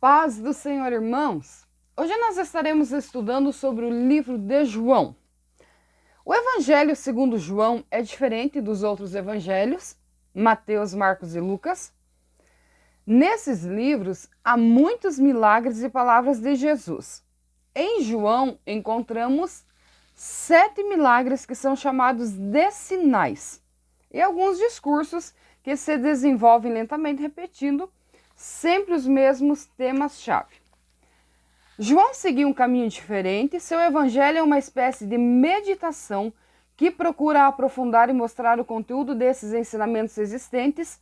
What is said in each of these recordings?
Paz do Senhor, irmãos! Hoje nós estaremos estudando sobre o livro de João. O Evangelho segundo João é diferente dos outros evangelhos, Mateus, Marcos e Lucas. Nesses livros há muitos milagres e palavras de Jesus. Em João encontramos 7 milagres que são chamados de sinais e alguns discursos que se desenvolvem lentamente repetindo sempre os mesmos temas-chave. João seguiu um caminho diferente, seu evangelho é uma espécie de meditação que procura aprofundar e mostrar o conteúdo desses ensinamentos existentes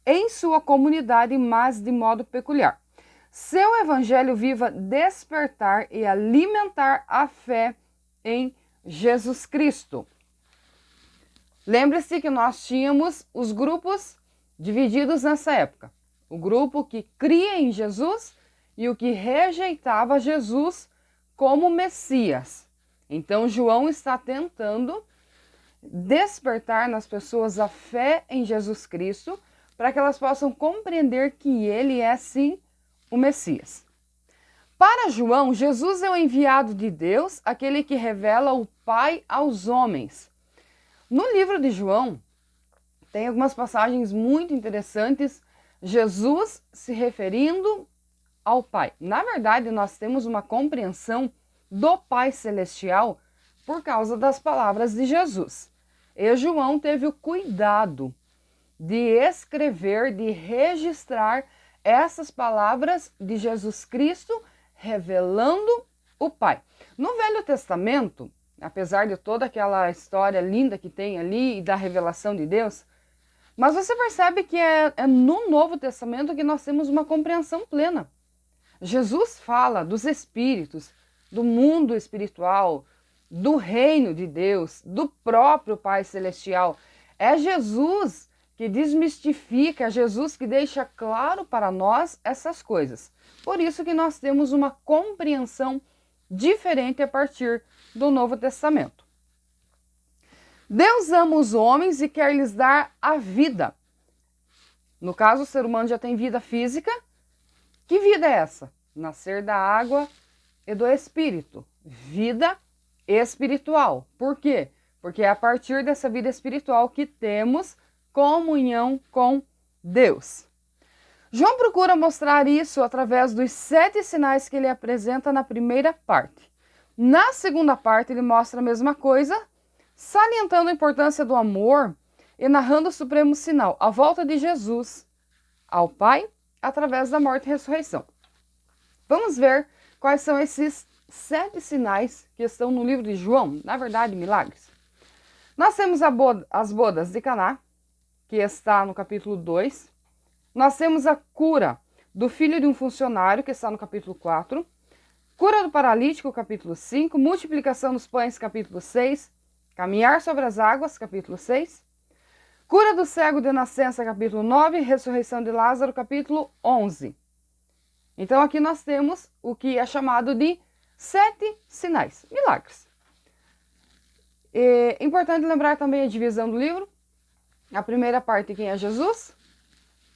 em sua comunidade, mas de modo peculiar. Seu evangelho viva despertar e alimentar a fé em Jesus Cristo. Lembre-se que nós tínhamos os grupos divididos nessa época. O grupo que cria em Jesus e o que rejeitava Jesus como Messias. Então, João está tentando despertar nas pessoas a fé em Jesus Cristo para que elas possam compreender que ele é, sim, o Messias. Para João, Jesus é o enviado de Deus, aquele que revela o Pai aos homens. No livro de João, tem algumas passagens muito interessantes, Jesus se referindo ao Pai. Na verdade, nós temos uma compreensão do Pai Celestial por causa das palavras de Jesus. E João teve o cuidado de escrever, de registrar essas palavras de Jesus Cristo, revelando o Pai. No Velho Testamento, apesar de toda aquela história linda que tem ali e da revelação de Deus, mas você percebe que é no Novo Testamento que nós temos uma compreensão plena. Jesus fala dos espíritos, do mundo espiritual, do reino de Deus, do próprio Pai Celestial. É Jesus que desmistifica, é Jesus que deixa claro para nós essas coisas. Por isso que nós temos uma compreensão diferente a partir do Novo Testamento. Deus ama os homens e quer lhes dar a vida. No caso, o ser humano já tem vida física. Que vida é essa? Nascer da água e do Espírito. Vida espiritual. Por quê? Porque é a partir dessa vida espiritual que temos comunhão com Deus. João procura mostrar isso através dos 7 sinais que ele apresenta na primeira parte. Na segunda parte, ele mostra a mesma coisa, salientando a importância do amor e narrando o supremo sinal, a volta de Jesus ao Pai através da morte e ressurreição. Vamos ver quais são esses 7 sinais que estão no livro de João, na verdade, milagres. Nós temos as bodas de Caná, que está no capítulo 2. Nós temos a cura do filho de um funcionário, que está no capítulo 4. Cura do paralítico, capítulo 5. Multiplicação dos pães, capítulo 6. Caminhar sobre as águas, capítulo 6. Cura do cego de nascença, capítulo 9. Ressurreição de Lázaro, capítulo 11. Então aqui nós temos o que é chamado de 7 sinais, milagres. É importante lembrar também a divisão do livro. A primeira parte, quem é Jesus,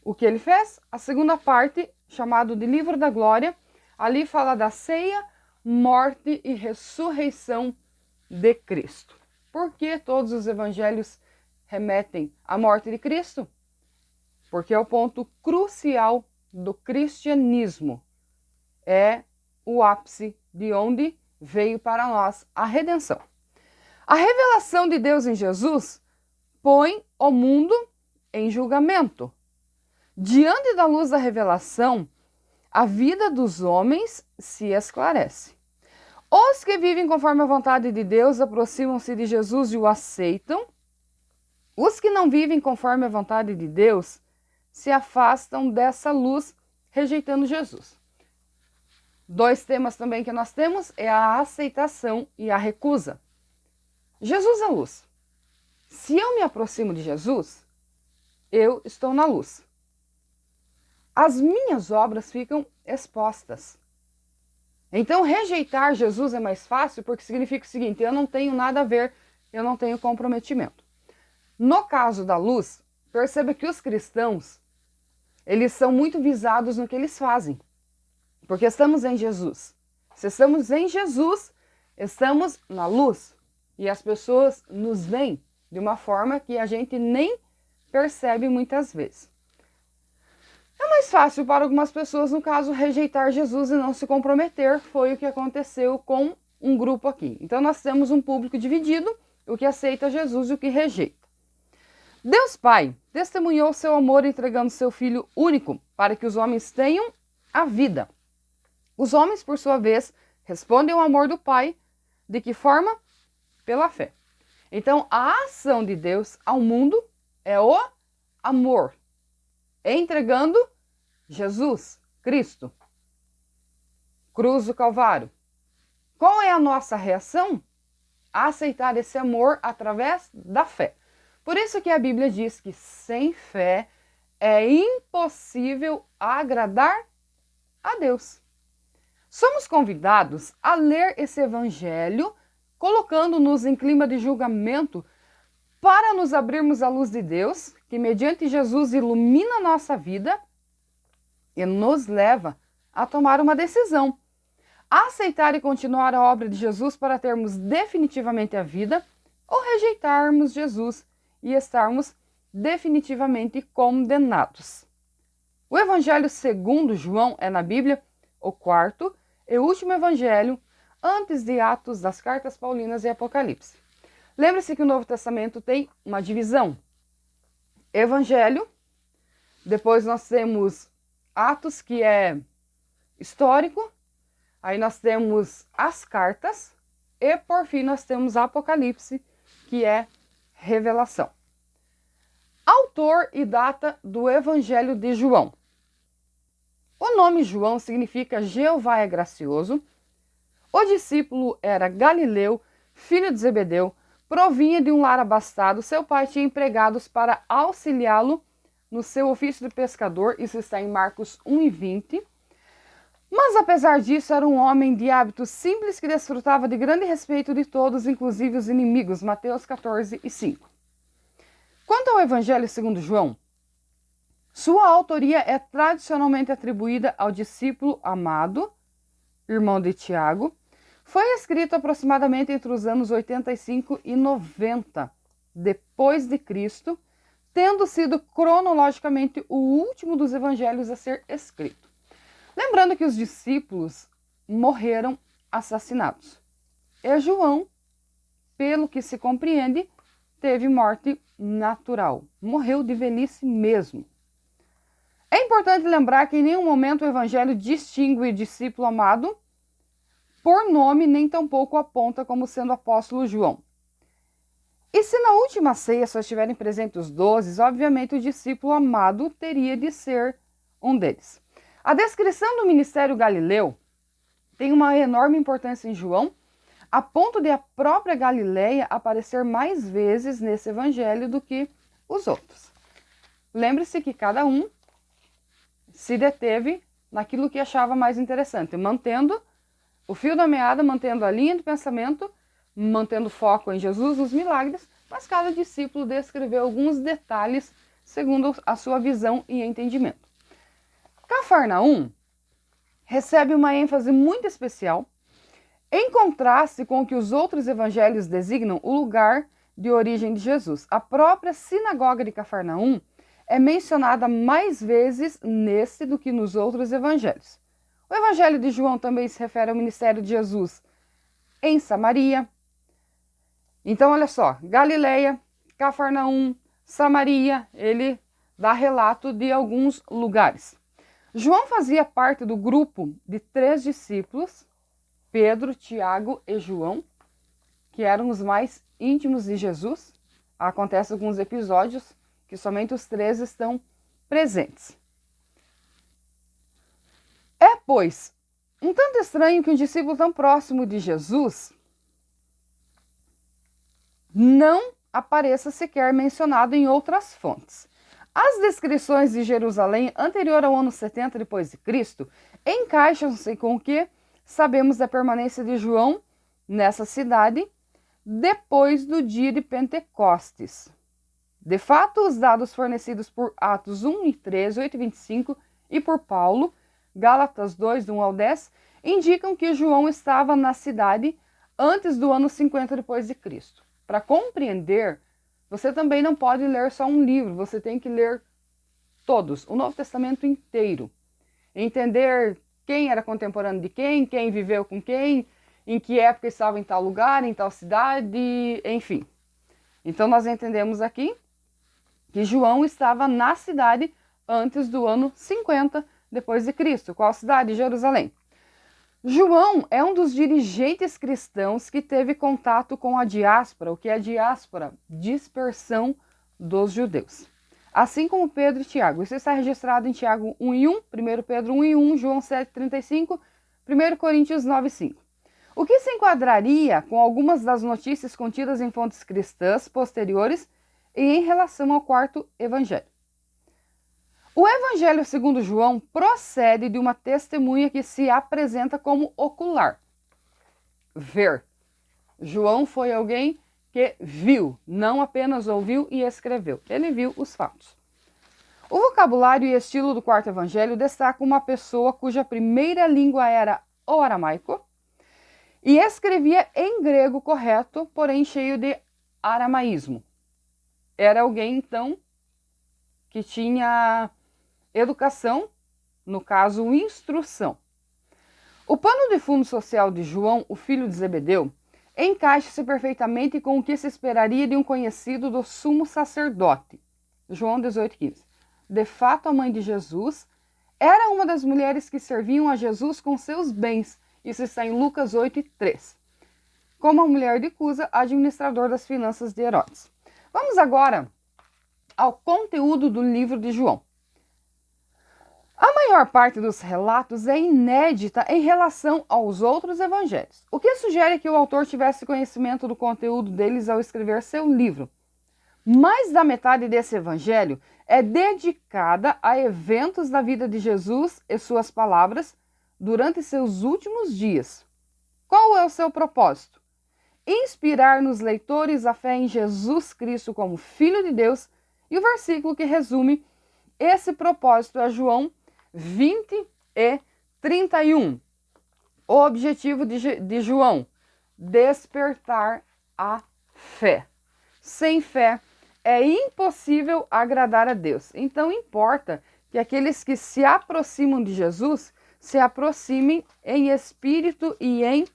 o que ele fez. A segunda parte, chamado de livro da glória, ali fala da ceia, morte e ressurreição de Cristo. Por que todos os evangelhos remetem à morte de Cristo? Porque é o ponto crucial do cristianismo. É o ápice de onde veio para nós a redenção. A revelação de Deus em Jesus põe o mundo em julgamento. Diante da luz da revelação, a vida dos homens se esclarece. Os que vivem conforme a vontade de Deus aproximam-se de Jesus e o aceitam. Os que não vivem conforme a vontade de Deus se afastam dessa luz, rejeitando Jesus. 2 temas também que nós temos é a aceitação e a recusa. Jesus é a luz. Se eu me aproximo de Jesus, eu estou na luz. As minhas obras ficam expostas. Então, rejeitar Jesus é mais fácil porque significa o seguinte: eu não tenho nada a ver, eu não tenho comprometimento. No caso da luz, perceba que os cristãos, eles são muito visados no que eles fazem. Porque estamos em Jesus. Se estamos em Jesus, estamos na luz. E as pessoas nos veem de uma forma que a gente nem percebe muitas vezes. É mais fácil para algumas pessoas, no caso, rejeitar Jesus e não se comprometer. Foi o que aconteceu com um grupo aqui. Então nós temos um público dividido, o que aceita Jesus e o que rejeita. Deus Pai testemunhou seu amor entregando seu Filho único para que os homens tenham a vida. Os homens, por sua vez, respondem ao amor do Pai. De que forma? Pela fé. Então, a ação de Deus ao mundo é o amor, entregando Jesus, Cristo, cruz do Calvário. Qual é a nossa reação? Aceitar esse amor através da fé. Por isso que a Bíblia diz que sem fé é impossível agradar a Deus. Somos convidados a ler esse evangelho, colocando-nos em clima de julgamento para nos abrirmos à luz de Deus, que mediante Jesus ilumina a nossa vida e nos leva a tomar uma decisão. A aceitar e continuar a obra de Jesus para termos definitivamente a vida, ou rejeitarmos Jesus e estarmos definitivamente condenados. O Evangelho segundo João é na Bíblia o quarto e último evangelho antes de Atos, das cartas paulinas e Apocalipse. Lembre-se que o Novo Testamento tem uma divisão. Evangelho, depois nós temos Atos, que é histórico, aí nós temos as cartas e por fim nós temos Apocalipse, que é revelação. Autor e data do Evangelho de João. O nome João significa Jeová é gracioso. O discípulo era Galileu, filho de Zebedeu, provinha de um lar abastado. Seu pai tinha empregados para auxiliá-lo no seu ofício de pescador. Isso está em Marcos 1:20. Mas apesar disso, era um homem de hábitos simples que desfrutava de grande respeito de todos, inclusive os inimigos. Mateus 14:5. Quanto ao Evangelho segundo João, sua autoria é tradicionalmente atribuída ao discípulo amado, irmão de Tiago. Foi escrito aproximadamente entre os anos 85 e 90 depois de Cristo, tendo sido cronologicamente o último dos evangelhos a ser escrito. Lembrando que os discípulos morreram assassinados. E João, pelo que se compreende, teve morte natural. Morreu de velhice mesmo. É importante lembrar que em nenhum momento o evangelho distingue o discípulo amado por nome, nem tampouco aponta como sendo o apóstolo João. E se na última ceia só estiverem presentes os 12, obviamente o discípulo amado teria de ser um deles. A descrição do ministério Galileu tem uma enorme importância em João, a ponto de a própria Galileia aparecer mais vezes nesse evangelho do que os outros. Lembre-se que cada um se deteve naquilo que achava mais interessante, mantendo o fio da meada, mantendo a linha do pensamento, mantendo foco em Jesus, nos milagres, mas cada discípulo descreveu alguns detalhes segundo a sua visão e entendimento. Cafarnaum recebe uma ênfase muito especial, em contraste com o que os outros evangelhos designam o lugar de origem de Jesus. A própria sinagoga de Cafarnaum é mencionada mais vezes nesse do que nos outros evangelhos. O evangelho de João também se refere ao ministério de Jesus em Samaria. Então, olha só, Galileia, Cafarnaum, Samaria, ele dá relato de alguns lugares. João fazia parte do grupo de 3 discípulos, Pedro, Tiago e João, que eram os mais íntimos de Jesus. Acontece alguns episódios que somente os 3 estão presentes. É, pois, um tanto estranho que um discípulo tão próximo de Jesus não apareça sequer mencionado em outras fontes. As descrições de Jerusalém anterior ao ano 70 depois de Cristo encaixam-se com o que sabemos da permanência de João nessa cidade depois do dia de Pentecostes. De fato, os dados fornecidos por Atos 1 e 13, 8 e 25 e por Paulo Gálatas 2, do 1 ao 10, indicam que João estava na cidade antes do ano 50 depois de Cristo. Para compreender, você também não pode ler só um livro, você tem que ler todos, o Novo Testamento inteiro. Entender quem era contemporâneo de quem viveu com quem, em que época estava em tal lugar, em tal cidade, enfim. Então nós entendemos aqui que João estava na cidade antes do ano 50 depois de Cristo. Qual cidade? Jerusalém. João é um dos dirigentes cristãos que teve contato com a diáspora. O que é diáspora? Dispersão dos judeus. Assim como Pedro e Tiago. Isso está registrado em Tiago 1:1, 1 Pedro 1:1, João 7:35, 1 Coríntios 9:5. O que se enquadraria com algumas das notícias contidas em fontes cristãs posteriores e em relação ao quarto evangelho. O Evangelho segundo João procede de uma testemunha que se apresenta como ocular. Ver. João foi alguém que viu, não apenas ouviu e escreveu. Ele viu os fatos. O vocabulário e estilo do quarto evangelho destaca uma pessoa cuja primeira língua era o aramaico e escrevia em grego correto, porém cheio de aramaísmo. Era alguém, então, que tinha educação, no caso, instrução. O pano de fundo social de João, o filho de Zebedeu, encaixa-se perfeitamente com o que se esperaria de um conhecido do sumo sacerdote. João 18,15. De fato, a mãe de Jesus era uma das mulheres que serviam a Jesus com seus bens. Isso está em Lucas 8:3. Como a mulher de Cusa, administrador das finanças de Herodes. Vamos agora ao conteúdo do livro de João. A maior parte dos relatos é inédita em relação aos outros evangelhos, o que sugere que o autor tivesse conhecimento do conteúdo deles ao escrever seu livro. Mais da metade desse evangelho é dedicada a eventos da vida de Jesus e suas palavras durante seus últimos dias. Qual é o seu propósito? Inspirar nos leitores a fé em Jesus Cristo como Filho de Deus, e o versículo que resume esse propósito é João 20:31. O objetivo de João: despertar a fé. Sem fé é impossível agradar a Deus. Então importa que aqueles que se aproximam de Jesus se aproximem em espírito e em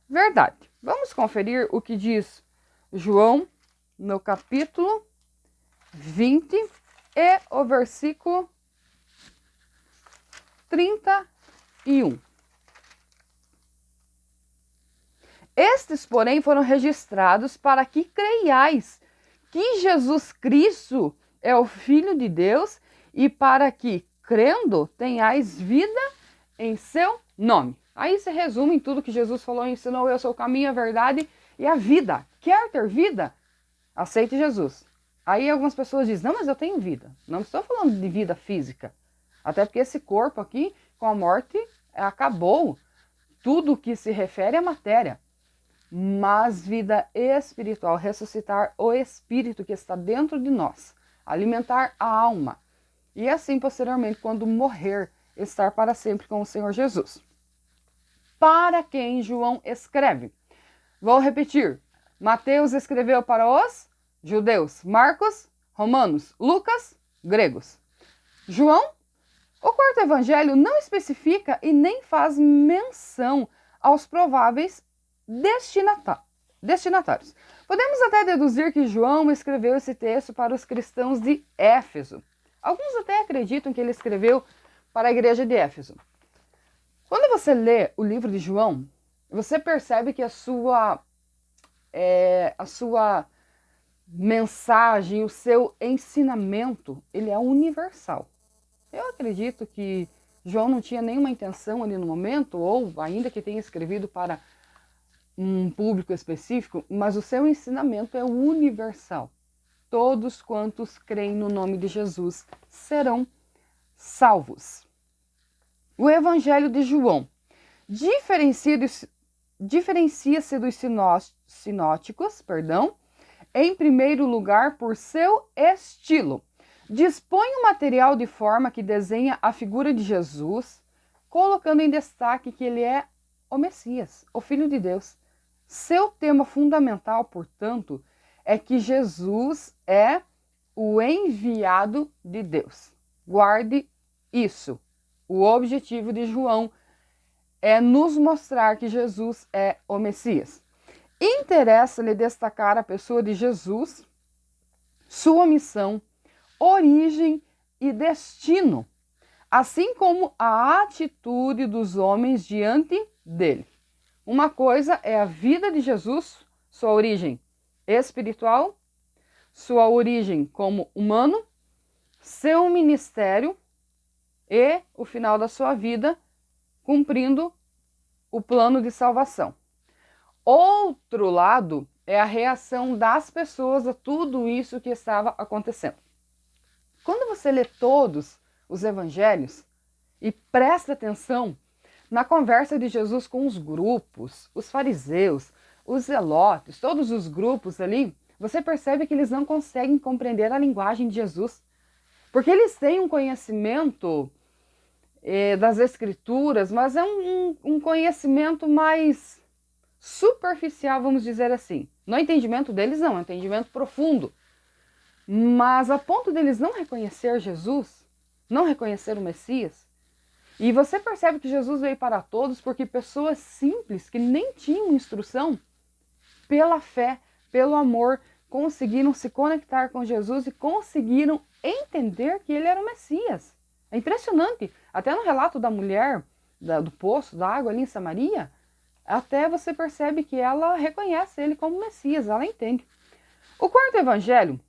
verdade. Vamos conferir o que diz João no capítulo 20 e o versículo 31. Estes, porém, foram registrados para que creiais que Jesus Cristo é o Filho de Deus e para que, crendo, tenhais vida em seu nome. Aí se resume em tudo que Jesus falou e ensinou: eu sou o caminho, a verdade e a vida. Quer ter vida? Aceite Jesus. Aí algumas pessoas dizem: não, mas eu tenho vida. Não estou falando de vida física. Até porque esse corpo aqui, com a morte, acabou. Tudo que se refere à matéria. Mas vida espiritual, ressuscitar o espírito que está dentro de nós, alimentar a alma. E assim, posteriormente, quando morrer, estar para sempre com o Senhor Jesus. Para quem João escreve? Vou repetir. Mateus escreveu para os judeus, Marcos, romanos, Lucas, gregos. João, o quarto evangelho não especifica e nem faz menção aos prováveis destinatários. Podemos até deduzir que João escreveu esse texto para os cristãos de Éfeso. Alguns até acreditam que ele escreveu para a igreja de Éfeso. Quando você lê o livro de João, você percebe que a sua mensagem, o seu ensinamento, ele é universal. Eu acredito que João não tinha nenhuma intenção ali no momento, ou ainda que tenha escrevido para um público específico, mas o seu ensinamento é universal. Todos quantos creem no nome de Jesus serão salvos. O Evangelho de João diferencia-se dos sinóticos, em primeiro lugar por seu estilo. Dispõe o material de forma que desenha a figura de Jesus colocando em destaque que ele é o Messias, o Filho de Deus. Seu tema fundamental, portanto, é que Jesus é o enviado de Deus. Guarde isso. O objetivo de João é nos mostrar que Jesus é o Messias. Interessa-lhe destacar a pessoa de Jesus, sua missão, origem e destino, assim como a atitude dos homens diante dele. Uma coisa é a vida de Jesus, sua origem espiritual, sua origem como humano, seu ministério e o final da sua vida cumprindo o plano de salvação. Outro lado é a reação das pessoas a tudo isso que estava acontecendo. Quando você lê todos os evangelhos e presta atenção na conversa de Jesus com os grupos, os fariseus, os zelotes, todos os grupos ali, você percebe que eles não conseguem compreender a linguagem de Jesus, porque eles têm um conhecimento das escrituras, mas é um conhecimento mais superficial, vamos dizer assim. No entendimento deles não, é um entendimento profundo. Mas a ponto deles não reconhecer Jesus, não reconhecer o Messias. E você percebe que Jesus veio para todos porque pessoas simples, que nem tinham instrução, pela fé, pelo amor, conseguiram se conectar com Jesus e conseguiram entender que ele era o Messias. É impressionante. Até no relato da mulher, do poço, da água ali em Samaria, até você percebe que ela reconhece ele como Messias, ela entende. O quarto evangelho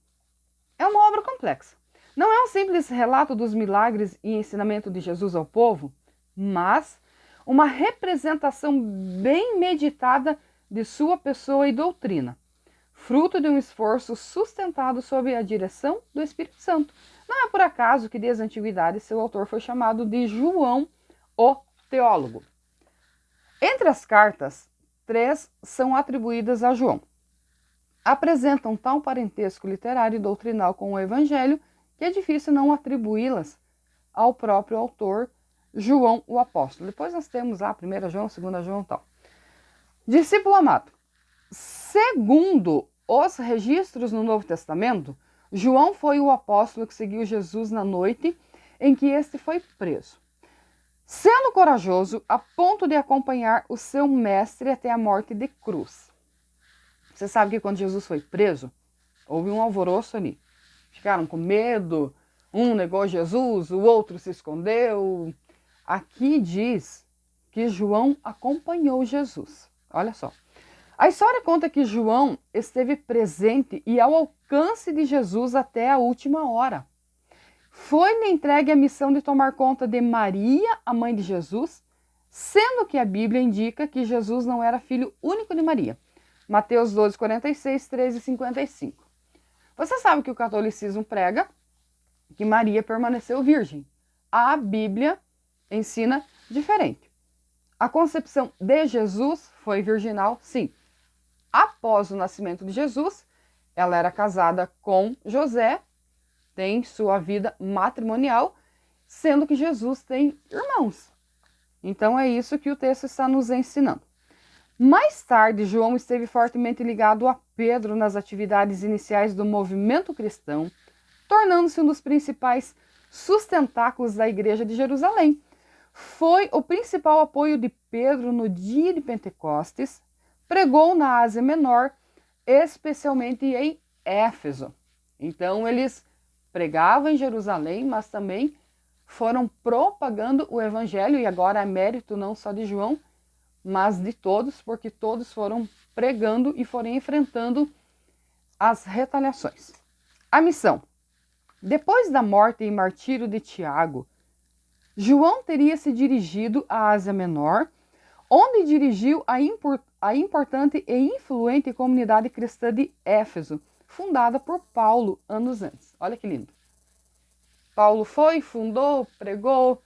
é uma obra complexa. Não é um simples relato dos milagres e ensinamento de Jesus ao povo, mas uma representação bem meditada de sua pessoa e doutrina, fruto de um esforço sustentado sob a direção do Espírito Santo. Não é por acaso que desde a antiguidade seu autor foi chamado de João, o teólogo. Entre as cartas, 3 são atribuídas a João. Apresentam tal parentesco literário e doutrinal com o Evangelho que é difícil não atribuí-las ao próprio autor, João o apóstolo. Depois nós temos lá 1 João, 2 João e tal. Discípulo amado, segundo os registros no Novo Testamento, João foi o apóstolo que seguiu Jesus na noite em que este foi preso, sendo corajoso a ponto de acompanhar o seu mestre até a morte de cruz. Você sabe que quando Jesus foi preso, houve um alvoroço ali. Ficaram com medo, um negou Jesus, o outro se escondeu. Aqui diz que João acompanhou Jesus. Olha só. A história conta que João esteve presente e ao alcance de Jesus até a última hora. Foi-lhe entregue a missão de tomar conta de Maria, a mãe de Jesus, sendo que a Bíblia indica que Jesus não era filho único de Maria. Mateus 12, 46, 13 e 55. Você sabe que o catolicismo prega que Maria permaneceu virgem. A Bíblia ensina diferente. A concepção de Jesus foi virginal, sim. Após o nascimento de Jesus, ela era casada com José, tem sua vida matrimonial, sendo que Jesus tem irmãos. Então é isso que o texto está nos ensinando. Mais tarde, João esteve fortemente ligado a Pedro nas atividades iniciais do movimento cristão, tornando-se um dos principais sustentáculos da igreja de Jerusalém. Foi o principal apoio de Pedro no dia de Pentecostes, pregou na Ásia Menor, especialmente em Éfeso. Então, eles pregavam em Jerusalém, mas também foram propagando o evangelho, e agora é mérito não só de João, mas de todos, porque todos foram pregando e foram enfrentando as retaliações. A missão. Depois da morte e martírio de Tiago, João teria se dirigido à Ásia Menor, onde dirigiu a importante e influente comunidade cristã de Éfeso, fundada por Paulo anos antes. Olha que lindo. Paulo foi, fundou, pregou,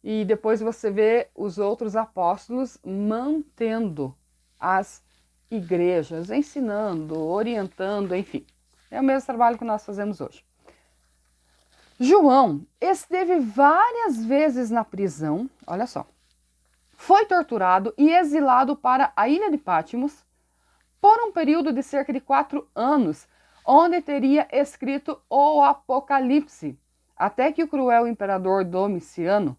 e depois você vê os outros apóstolos mantendo as igrejas, ensinando, orientando, enfim. É o mesmo trabalho que nós fazemos hoje. João esteve várias vezes na prisão, olha só. Foi torturado e exilado para a ilha de Patmos por um período de cerca de 4 anos, onde teria escrito o Apocalipse, até que o cruel imperador Domiciano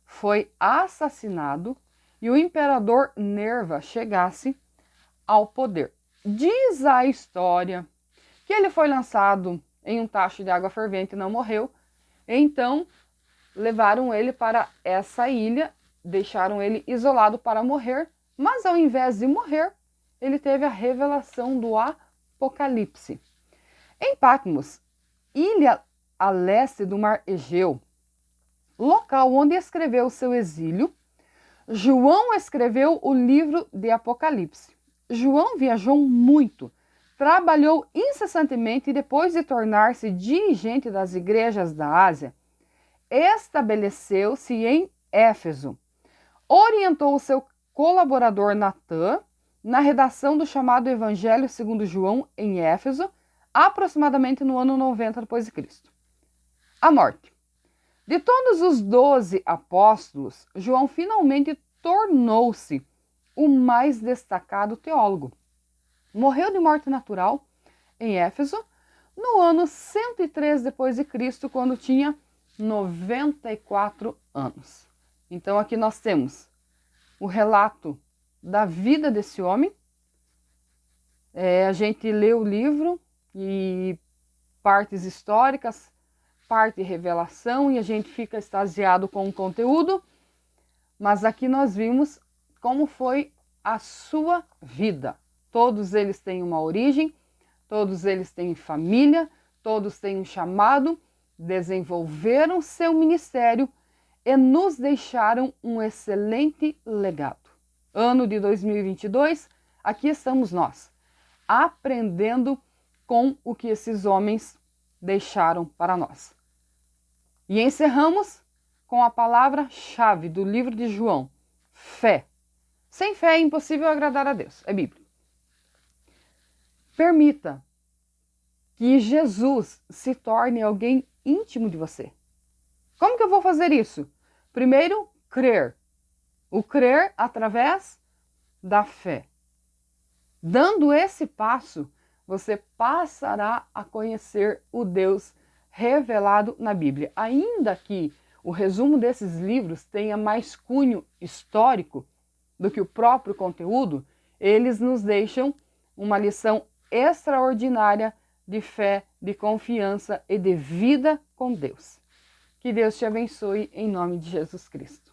foi assassinado e o imperador Nerva chegasse ao poder. Diz a história que ele foi lançado em um tacho de água fervente e não morreu. Então levaram ele para essa ilha, deixaram ele isolado para morrer, mas ao invés de morrer, ele teve a revelação do Apocalipse. Em Patmos, ilha a leste do mar Egeu, local onde escreveu seu exílio, João escreveu o livro de Apocalipse. João viajou muito, trabalhou incessantemente e depois de tornar-se dirigente das igrejas da Ásia, estabeleceu-se em Éfeso. Orientou o seu colaborador Natã na redação do chamado Evangelho segundo João em Éfeso, aproximadamente no ano 90 d.C. A morte. De todos os 12 apóstolos, João finalmente tornou-se o mais destacado teólogo. Morreu de morte natural em Éfeso no ano 103 d.C., quando tinha 94 anos. Então aqui nós temos o relato da vida desse homem. A gente lê o livro e partes históricas, parte revelação, e a gente fica extasiado com o conteúdo, mas aqui nós vimos como foi a sua vida. Todos eles têm uma origem, todos eles têm família, todos têm um chamado, desenvolveram seu ministério e nos deixaram um excelente legado. Ano de 2022, aqui estamos nós, aprendendo com o que esses homens deixaram para nós. E encerramos com a palavra-chave do livro de João: fé. Sem fé é impossível agradar a Deus, é bíblico. Permita que Jesus se torne alguém íntimo de você. Como que eu vou fazer isso? Primeiro, crer. O crer através da fé. Dando esse passo, você passará a conhecer o Deus revelado na Bíblia. Ainda que o resumo desses livros tenha mais cunho histórico do que o próprio conteúdo, eles nos deixam uma lição extraordinária de fé, de confiança e de vida com Deus. Que Deus te abençoe em nome de Jesus Cristo.